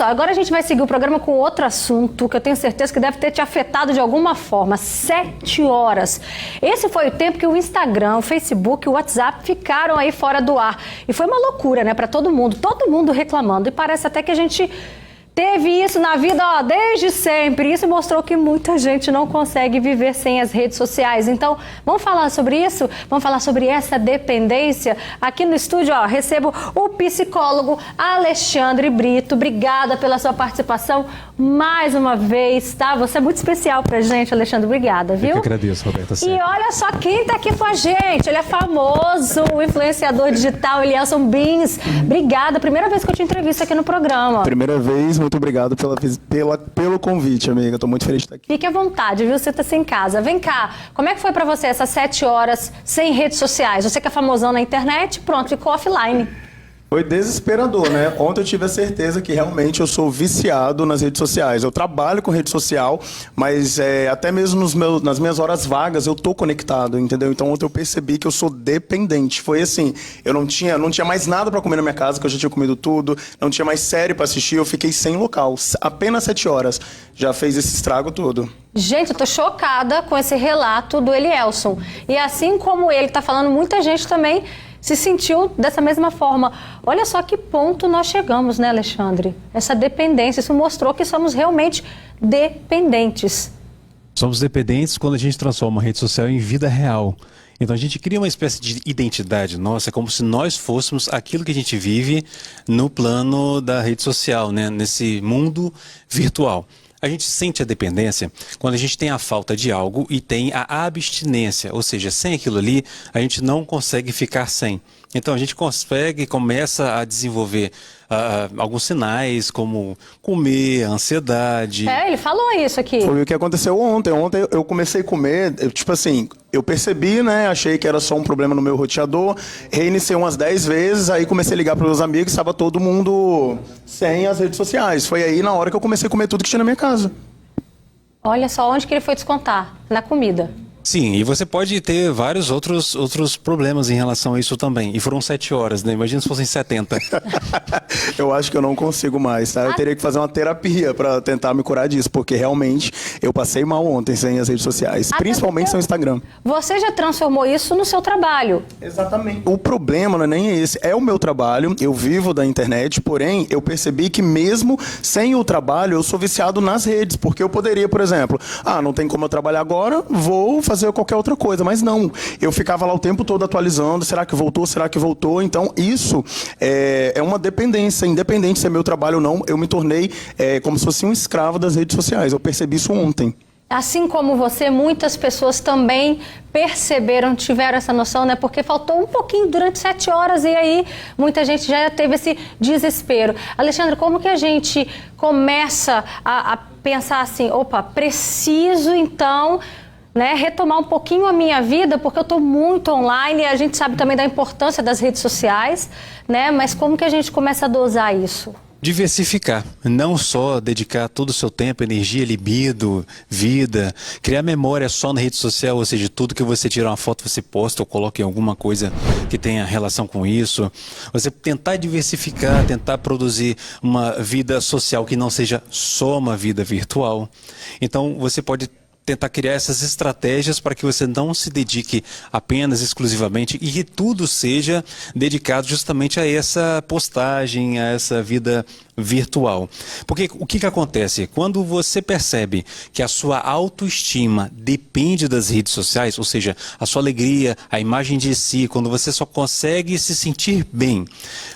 só, agora a gente vai seguir o programa com outro assunto que eu tenho certeza que deve ter te afetado de alguma forma. 7 horas. Esse foi o tempo que o Instagram, o Facebook e o WhatsApp ficaram aí fora do ar. E foi uma loucura, né, para todo mundo reclamando. E parece até que a gente teve isso na vida, ó, desde sempre. Isso mostrou que muita gente não consegue viver sem as redes sociais. Então, vamos falar sobre isso? Vamos falar sobre essa dependência? Aqui no estúdio, ó, recebo o psicólogo Alexandre Brito. Obrigada pela sua participação mais uma vez, tá? Você é muito especial pra gente, Alexandre. Obrigada, viu? Eu que agradeço, Roberta. E olha só quem tá aqui com a gente. Ele é famoso, o influenciador digital, Elielson Bins. Obrigada. Primeira vez que eu te entrevisto aqui no programa. Primeira vez. Muito obrigado pelo convite, amiga. Estou muito feliz de estar aqui. Fique à vontade, viu? Você tá sem casa. Vem cá, como é que foi pra você essas 7 horas sem redes sociais? Você que é famosão na internet, pronto, ficou offline. Foi desesperador, né? Ontem eu tive a certeza que realmente eu sou viciado nas redes sociais. Eu trabalho com rede social, mas até mesmo nas minhas horas vagas eu tô conectado, entendeu? Então ontem eu percebi que eu sou dependente. Foi assim, eu não tinha mais nada para comer na minha casa, que eu já tinha comido tudo, não tinha mais série para assistir, eu fiquei sem local. Apenas 7 horas já fez esse estrago todo. Gente, eu tô chocada com esse relato do Elielson. E assim como ele tá falando, muita gente também se sentiu dessa mesma forma. Olha só que ponto nós chegamos, né, Alexandre? Essa dependência, isso mostrou que somos realmente dependentes. Somos dependentes quando a gente transforma a rede social em vida real. Então a gente cria uma espécie de identidade nossa, como se nós fôssemos aquilo que a gente vive no plano da rede social, né? Nesse mundo virtual. A gente sente a dependência quando a gente tem a falta de algo e tem a abstinência, ou seja, sem aquilo ali a gente não consegue ficar sem. Então a gente começa a desenvolver alguns sinais como comer, ansiedade. Ele falou isso aqui. Foi o que aconteceu ontem. Ontem eu comecei a comer, eu percebi, né? Achei que era só um problema no meu roteador, reiniciei umas 10 vezes, aí comecei a ligar para meus amigos, estava todo mundo sem as redes sociais. Foi aí na hora que eu comecei a comer tudo que tinha na minha casa. Olha só onde que ele foi descontar, na comida. Sim, e você pode ter vários outros problemas em relação a isso também. E foram 7 horas, né? Imagina se fossem 70. Eu acho que eu não consigo mais, tá? Eu teria que fazer uma terapia para tentar me curar disso, porque realmente eu passei mal ontem sem as redes sociais, principalmente sem o Instagram. Você já transformou isso no seu trabalho. Exatamente. O problema não é nem esse, é o meu trabalho, eu vivo da internet, porém eu percebi que mesmo sem o trabalho eu sou viciado nas redes, porque eu poderia, por exemplo, não tem como eu trabalhar agora, vou fazer qualquer outra coisa, mas não. Eu ficava lá o tempo todo atualizando, será que voltou, será que voltou? Então isso é uma dependência, independente se é meu trabalho ou não, eu me tornei como se fosse um escravo das redes sociais. Eu percebi isso ontem. Assim como você, muitas pessoas também perceberam, tiveram essa noção, né? Porque faltou um pouquinho durante 7 horas e aí muita gente já teve esse desespero. Alexandre, como que a gente começa a pensar assim, opa, preciso então, né, retomar um pouquinho a minha vida, porque eu estou muito online e a gente sabe também da importância das redes sociais, né? Mas como que a gente começa a dosar isso? Diversificar, não só dedicar todo o seu tempo, energia, libido, vida, criar memória só na rede social, ou seja, tudo que você tira uma foto você posta ou coloca em alguma coisa que tenha relação com isso. Você tentar diversificar, tentar produzir uma vida social que não seja só uma vida virtual. Então você pode tentar criar essas estratégias para que você não se dedique apenas, exclusivamente, e que tudo seja dedicado justamente a essa postagem, a essa vida virtual. Porque o que acontece? Quando você percebe que a sua autoestima depende das redes sociais, ou seja, a sua alegria, a imagem de si, quando você só consegue se sentir bem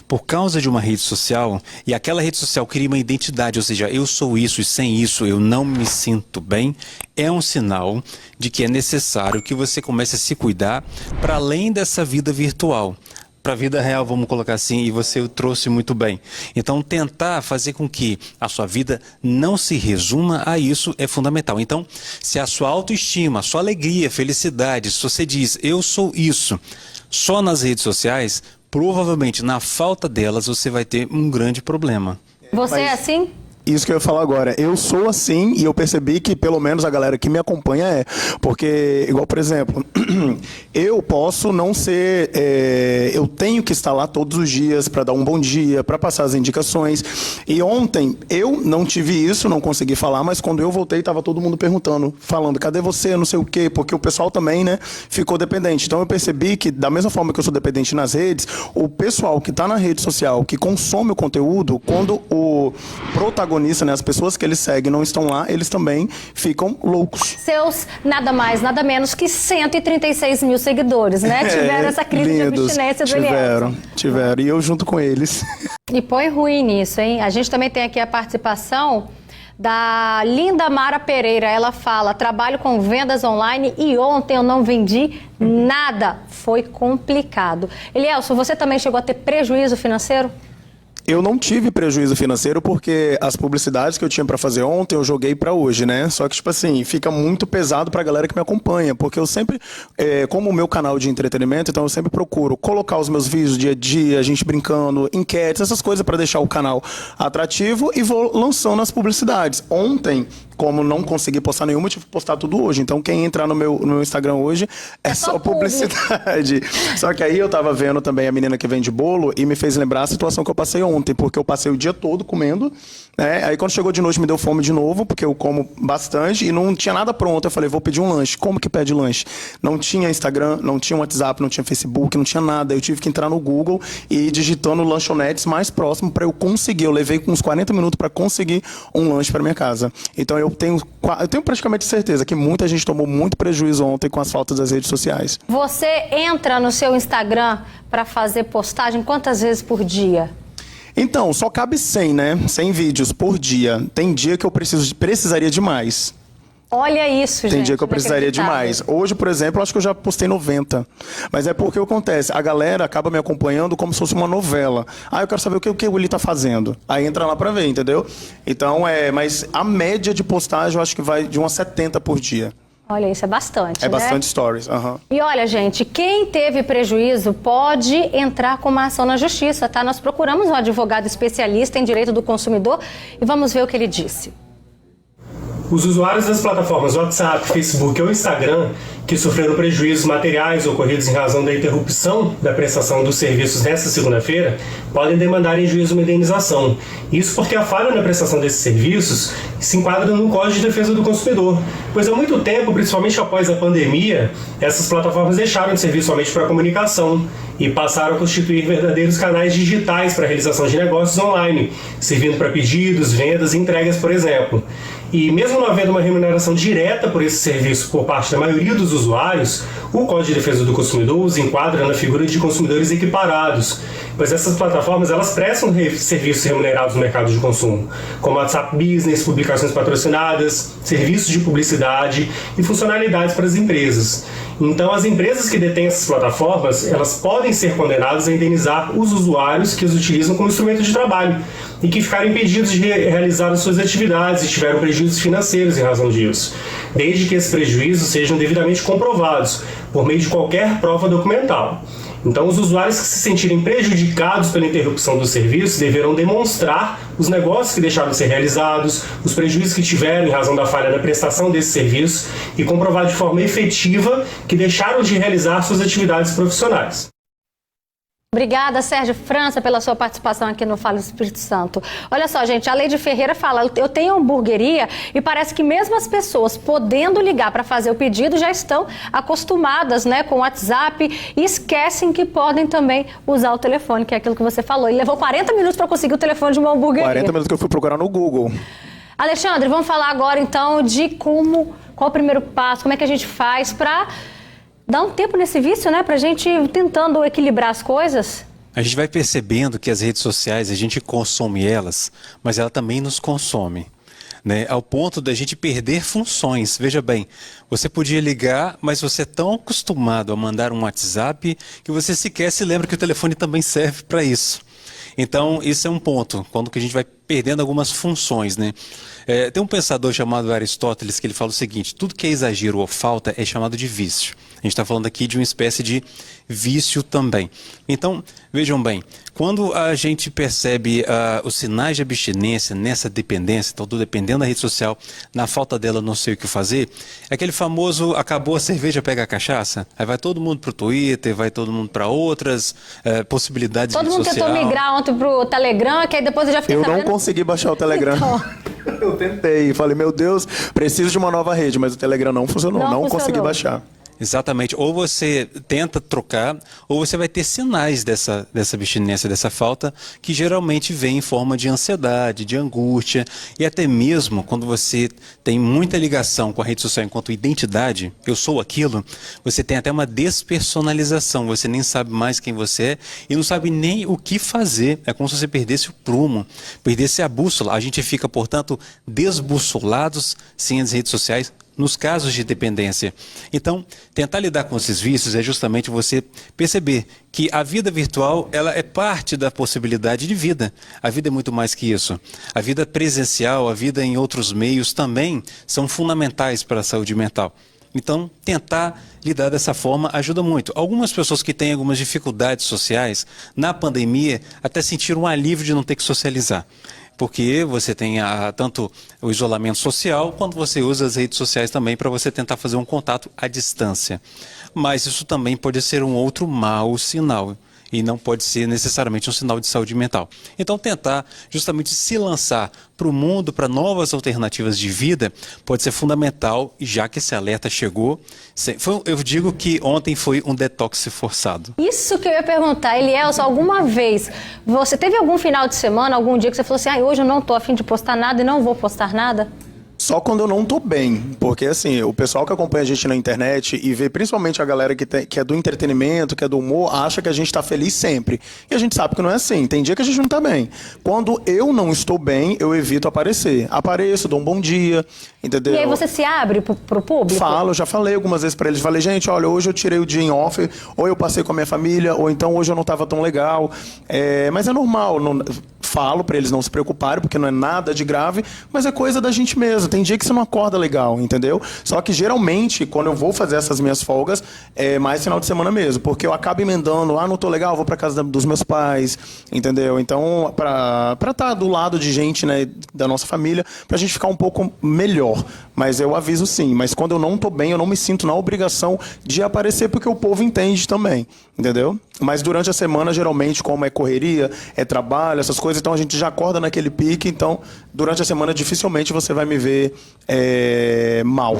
por causa de uma rede social, e aquela rede social cria uma identidade, ou seja, eu sou isso e sem isso eu não me sinto bem, é um sinal de que é necessário que você comece a se cuidar para além dessa vida virtual. Para a vida real, vamos colocar assim, e você o trouxe muito bem. Então, tentar fazer com que a sua vida não se resuma a isso é fundamental. Então, se a sua autoestima, a sua alegria, felicidade, se você diz, eu sou isso, só nas redes sociais, provavelmente, na falta delas, você vai ter um grande problema. Você é assim? Isso que eu ia falar agora. Eu sou assim e eu percebi que pelo menos a galera que me acompanha é. Porque, igual, por exemplo, eu posso não ser... eu tenho que estar lá todos os dias para dar um bom dia, para passar as indicações. E ontem eu não tive isso, não consegui falar, mas quando eu voltei estava todo mundo perguntando, falando, cadê você, não sei o quê, porque o pessoal também, né, ficou dependente. Então eu percebi que da mesma forma que eu sou dependente nas redes, o pessoal que está na rede social, que consome o conteúdo, quando o protagonista, né, as pessoas que ele segue não estão lá, eles também ficam loucos. Seus nada mais, nada menos que 136 mil seguidores, né? Tiveram essa crise de abstinência do Eliezer. Tiveram. E eu junto com eles. E põe ruim nisso, hein? A gente também tem aqui a participação da Linda Mara Pereira. Ela fala, trabalho com vendas online e ontem eu não vendi nada. Foi complicado. Elielson, você também chegou a ter prejuízo financeiro? Eu não tive prejuízo financeiro porque as publicidades que eu tinha para fazer ontem eu joguei para hoje, né? Só que, tipo assim, fica muito pesado pra galera que me acompanha, porque eu sempre, como o meu canal de entretenimento, então eu sempre procuro colocar os meus vídeos dia a dia, a gente brincando, enquetes, essas coisas para deixar o canal atrativo e vou lançando as publicidades. Ontem, como não consegui postar nenhuma, eu tive que postar tudo hoje. Então, quem entrar no meu Instagram hoje é só publicidade. Só que aí eu tava vendo também a menina que vende bolo e me fez lembrar a situação que eu passei ontem, porque eu passei o dia todo comendo, né? Aí quando chegou de noite me deu fome de novo, porque eu como bastante e não tinha nada pronto. Eu falei, vou pedir um lanche. Como que pede lanche? Não tinha Instagram, não tinha WhatsApp, não tinha Facebook, não tinha nada. Eu tive que entrar no Google e ir digitando lanchonetes mais próximo para eu conseguir. Eu levei uns 40 minutos para conseguir um lanche para minha casa. Então eu tenho praticamente certeza que muita gente tomou muito prejuízo ontem com as faltas das redes sociais. Você entra no seu Instagram para fazer postagem quantas vezes por dia? Então, só cabe 100, né? 100 vídeos por dia. Tem dia que eu precisaria de mais. Olha isso, gente. Tem dia que eu precisaria de mais. Hoje, por exemplo, eu acho que eu já postei 90. Mas é porque acontece, a galera acaba me acompanhando como se fosse uma novela. Ah, eu quero saber o que o Willi tá fazendo. Aí entra lá pra ver, entendeu? Então, mas a média de postagem eu acho que vai de umas 70 por dia. Olha, isso é bastante, É né? bastante stories. E olha, gente, quem teve prejuízo pode entrar com uma ação na justiça, tá? Nós procuramos um advogado especialista em direito do consumidor e vamos ver o que ele disse. Os usuários das plataformas WhatsApp, Facebook ou Instagram que sofreram prejuízos materiais ocorridos em razão da interrupção da prestação dos serviços nesta segunda-feira podem demandar em juízo uma indenização. Isso porque a falha na prestação desses serviços se enquadra no Código de Defesa do Consumidor, pois há muito tempo, principalmente após a pandemia, essas plataformas deixaram de servir somente para comunicação e passaram a constituir verdadeiros canais digitais para a realização de negócios online, servindo para pedidos, vendas e entregas, por exemplo. E mesmo não havendo uma remuneração direta por esse serviço por parte da maioria dos usuários, o Código de Defesa do Consumidor os enquadra na figura de consumidores equiparados, pois essas plataformas elas prestam serviços remunerados no mercado de consumo, como WhatsApp Business, publicações patrocinadas, serviços de publicidade e funcionalidades para as empresas. Então, as empresas que detêm essas plataformas, elas podem ser condenadas a indenizar os usuários que as utilizam como instrumento de trabalho e que ficaram impedidos de realizar as suas atividades e tiveram prejuízos financeiros em razão disso, desde que esses prejuízos sejam devidamente comprovados por meio de qualquer prova documental. Então, os usuários que se sentirem prejudicados pela interrupção do serviço deverão demonstrar os negócios que deixaram de ser realizados, os prejuízos que tiveram em razão da falha na prestação desse serviço e comprovar de forma efetiva que deixaram de realizar suas atividades profissionais. Obrigada, Sérgio França, pela sua participação aqui no Fala Espírito Santo. Olha só, gente, a Leide Ferreira fala, eu tenho hamburgueria e parece que mesmo as pessoas podendo ligar para fazer o pedido já estão acostumadas, né, com o WhatsApp e esquecem que podem também usar o telefone, que é aquilo que você falou. Ele levou 40 minutos para conseguir o telefone de uma hamburgueria. 40 minutos que eu fui procurar no Google. Alexandre, vamos falar agora então de qual o primeiro passo, como é que a gente faz para dar um tempo nesse vício, né? Pra gente ir tentando equilibrar as coisas. A gente vai percebendo que as redes sociais, a gente consome elas, mas ela também nos consome, né? Ao ponto da gente perder funções. Veja bem, você podia ligar, mas você é tão acostumado a mandar um WhatsApp que você sequer se lembra que o telefone também serve para isso. Então, isso é um ponto, quando que a gente vai perdendo algumas funções, né? Tem um pensador chamado Aristóteles que ele fala o seguinte: tudo que é exagero ou falta é chamado de vício. A gente está falando aqui de uma espécie de vício também. Então, vejam bem, quando a gente percebe os sinais de abstinência nessa dependência, então estou dependendo da rede social, na falta dela não sei o que fazer, é aquele famoso acabou a cerveja, pega a cachaça, aí vai todo mundo para o Twitter, vai todo mundo para outras possibilidades de rede social. Todo mundo tentou migrar ontem pro Telegram, que aí depois eu já fiquei Eu sabendo... não consegui baixar o Telegram. Então. Eu tentei, falei, meu Deus, preciso de uma nova rede, mas o Telegram não funcionou, não consegui baixar. Exatamente. Ou você tenta trocar, ou você vai ter sinais dessa abstinência, dessa falta, que geralmente vem em forma de ansiedade, de angústia, e até mesmo quando você tem muita ligação com a rede social enquanto identidade, eu sou aquilo, você tem até uma despersonalização, você nem sabe mais quem você é e não sabe nem o que fazer. É como se você perdesse o prumo, perdesse a bússola. A gente fica, portanto, desbussolados sem as redes sociais, nos casos de dependência. Então, tentar lidar com esses vícios é justamente você perceber que a vida virtual, ela é parte da possibilidade de vida. A vida é muito mais que isso. A vida presencial, a vida em outros meios também são fundamentais para a saúde mental. Então, tentar lidar dessa forma ajuda muito. Algumas pessoas que têm algumas dificuldades sociais, na pandemia, até sentiram um alívio de não ter que socializar. Porque você tem tanto o isolamento social, quanto você usa as redes sociais também para você tentar fazer um contato à distância. Mas isso também pode ser um outro mau sinal. E não pode ser necessariamente um sinal de saúde mental. Então, tentar justamente se lançar para o mundo, para novas alternativas de vida, pode ser fundamental, já que esse alerta chegou. Eu digo que ontem foi um detox forçado. Isso que eu ia perguntar, Elielson, alguma vez, você teve algum final de semana, algum dia que você falou assim, hoje eu não estou a fim de postar nada e não vou postar nada? Só quando eu não tô bem, porque assim, o pessoal que acompanha a gente na internet e vê principalmente a galera que é do entretenimento, que é do humor, acha que a gente tá feliz sempre. E a gente sabe que não é assim, tem dia que a gente não tá bem. Quando eu não estou bem, eu evito aparecer. Apareço, dou um bom dia, entendeu? E aí você se abre pro público? Falo, já falei algumas vezes pra eles, falei, gente, olha, hoje eu tirei o dia em off, ou eu passei com a minha família, ou então hoje eu não tava tão legal. Mas é normal, falo pra eles não se preocuparem, porque não é nada de grave, mas é coisa da gente mesmo. Tem dia que você não acorda legal, entendeu? Só que geralmente, quando eu vou fazer essas minhas folgas, é mais final de semana mesmo, porque eu acabo emendando, não tô legal, vou pra casa dos meus pais, entendeu? Então, pra estar do lado de gente, né, da nossa família, pra gente ficar um pouco melhor. Mas eu aviso sim, mas quando eu não tô bem, eu não me sinto na obrigação de aparecer, porque o povo entende também, entendeu? Mas durante a semana, geralmente, como é correria, é trabalho, essas coisas, então a gente já acorda naquele pique, então durante a semana dificilmente você vai me ver mal.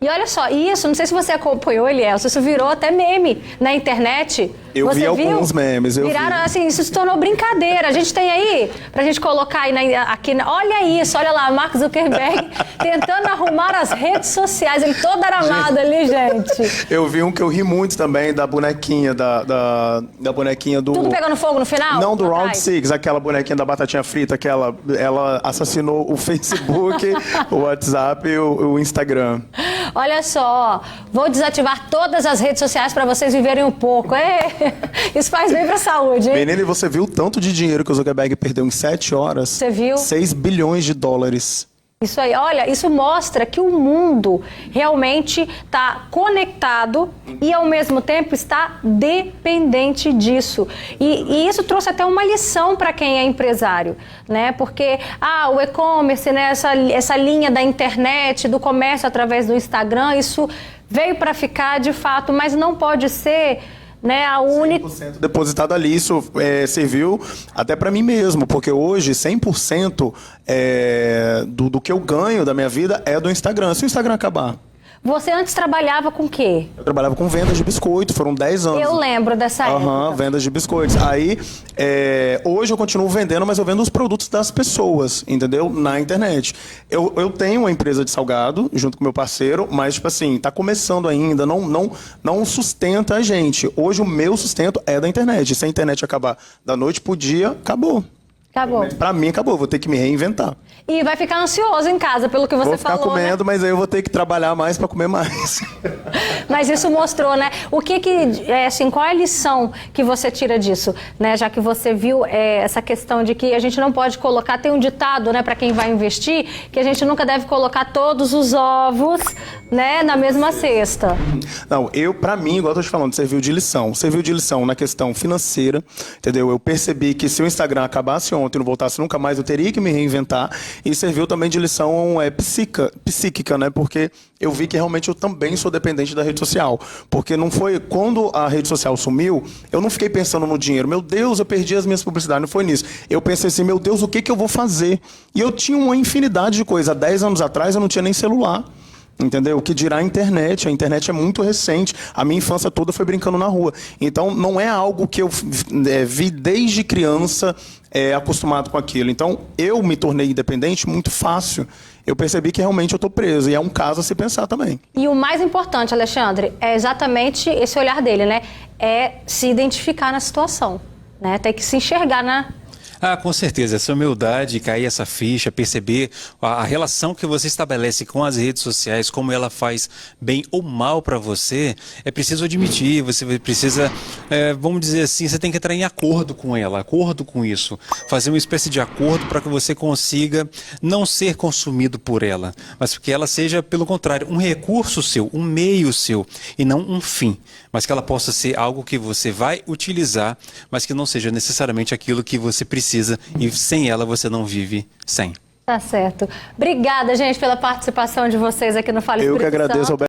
E olha só, isso, não sei se você acompanhou, Elielson, isso virou até meme na internet. Você vi alguns memes, Viraram, assim, isso se tornou brincadeira. A gente tem aí, pra gente colocar aí olha isso, olha lá, Mark Zuckerberg tentando arrumar as redes sociais, ele todo aramado ali, gente. Eu vi um que eu ri muito também, da bonequinha, da bonequinha do... Tudo pegando fogo no final? Não, do Round 6, aquela bonequinha da batatinha frita, ela assassinou o Facebook, o WhatsApp e o Instagram. Olha só, vou desativar todas as redes sociais para vocês viverem um pouco. Isso faz bem para a saúde, hein? Menina, e você viu o tanto de dinheiro que o Zuckerberg perdeu em 7 horas? Você viu? 6 bilhões de dólares. Isso aí, olha, isso mostra que o mundo realmente está conectado e ao mesmo tempo está dependente disso. E isso trouxe até uma lição para quem é empresário, né? Porque o e-commerce, né, essa linha da internet, do comércio através do Instagram, isso veio para ficar de fato, mas não pode ser... Né, a única 100% depositado ali, isso serviu até para mim mesmo, porque hoje 100% do que eu ganho da minha vida é do Instagram. Se o Instagram acabar... Você antes trabalhava com o quê? Eu trabalhava com vendas de biscoito, foram 10 anos. Eu lembro dessa época. Vendas de biscoitos. Aí, hoje eu continuo vendendo, mas eu vendo os produtos das pessoas, entendeu? Na internet. Eu tenho uma empresa de salgado, junto com meu parceiro, mas, tipo assim, tá começando ainda, não sustenta a gente. Hoje o meu sustento é da internet. Se a internet acabar da noite pro dia, acabou. Acabou. Pra mim, acabou. Vou ter que me reinventar. E vai ficar ansioso em casa, pelo que você Vou ficar falou, comendo, né? mas aí eu vou ter que trabalhar mais para comer mais. Mas isso mostrou, né? O que assim, qual é a lição que você tira disso, né? Já que você viu essa questão de que a gente não pode colocar, tem um ditado, né, para quem vai investir, que a gente nunca deve colocar todos os ovos, né, na mesma cesta. Não, pra mim, igual eu tô te falando, serviu de lição. Serviu de lição na questão financeira, entendeu? Eu percebi que se o Instagram acabasse ontem e não voltasse nunca mais, eu teria que me reinventar. E serviu também de lição psíquica, né? Porque eu vi que realmente eu também sou dependente da rede social. Porque não foi... Quando a rede social sumiu, eu não fiquei pensando no dinheiro. Meu Deus, eu perdi as minhas publicidades. Não foi nisso. Eu pensei assim, meu Deus, o que eu vou fazer? E eu tinha uma infinidade de coisas. Há 10 anos atrás, eu não tinha nem celular. Entendeu? O que dirá a internet é muito recente. A minha infância toda foi brincando na rua. Então, não é algo que eu vi desde criança acostumado com aquilo. Então, eu me tornei independente muito fácil. Eu percebi que realmente eu estou preso. E é um caso a se pensar também. E o mais importante, Alexandre, é exatamente esse olhar dele, né? É se identificar na situação, né? Tem que se enxergar na... Ah, com certeza. Essa humildade, cair essa ficha, perceber a relação que você estabelece com as redes sociais, como ela faz bem ou mal para você, é preciso admitir, você precisa, vamos dizer assim, você tem que entrar em acordo com ela, acordo com isso, fazer uma espécie de acordo para que você consiga não ser consumido por ela, mas que ela seja, pelo contrário, um recurso seu, um meio seu, e não um fim, mas que ela possa ser algo que você vai utilizar, mas que não seja necessariamente aquilo que você precisa, e sem ela você não vive sem. Tá certo. Obrigada, gente, pela participação de vocês aqui no Fale Eu Espírito que agradeço, Santo.